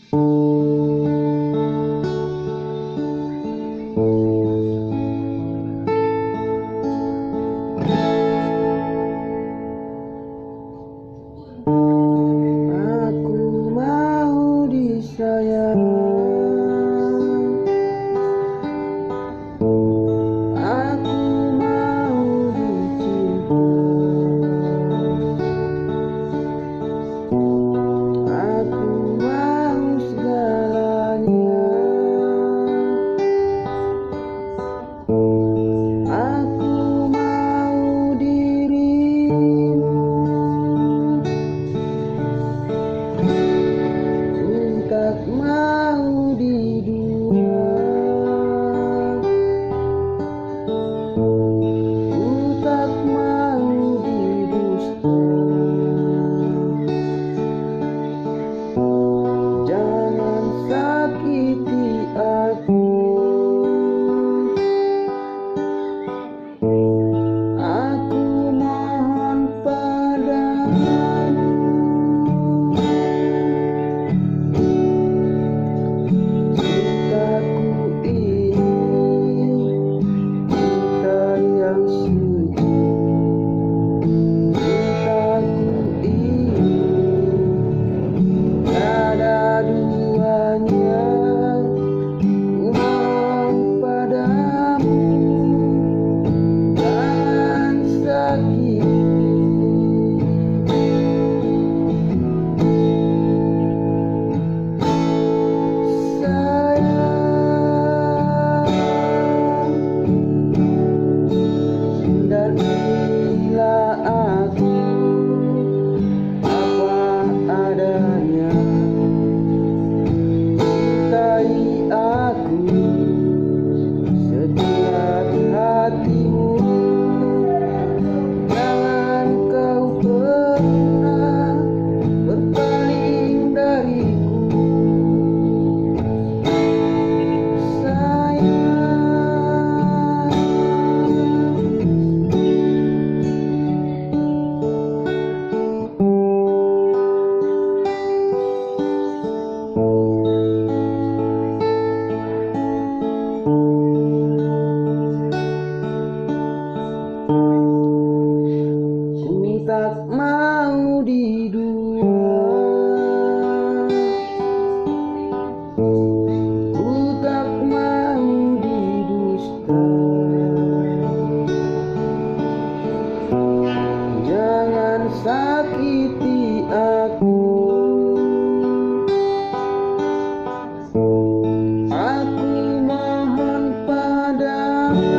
Aku mau disayang, aku mau dicinta, aku mau segalanya. Aku mau dirimu, ku tak mau didua, ku tak mau didusta. Jangan sakiti aku, aku mohon padamu. Cintaku ini cinta yang suci, cintaku ini tiada duanya. Ku mohon padamu, jangan sakiti. Dan bila aku apa adanya, cintai aku setiap hatimu. Jangan kau pernah berpaling dariku, sayang. Ku tak mau didua, ku tak mau didusta. Jangan sakiti aku, aku mohon padamu.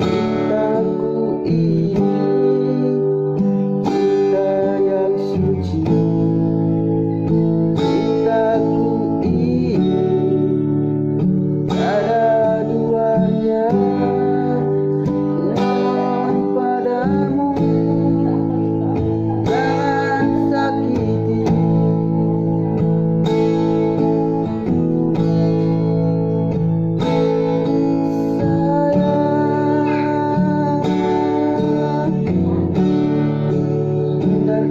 Cintaku ini cinta yang suci, cintaku ini tiada duanya. Ku mohon padamu, jangan sakiti. Sayang, dan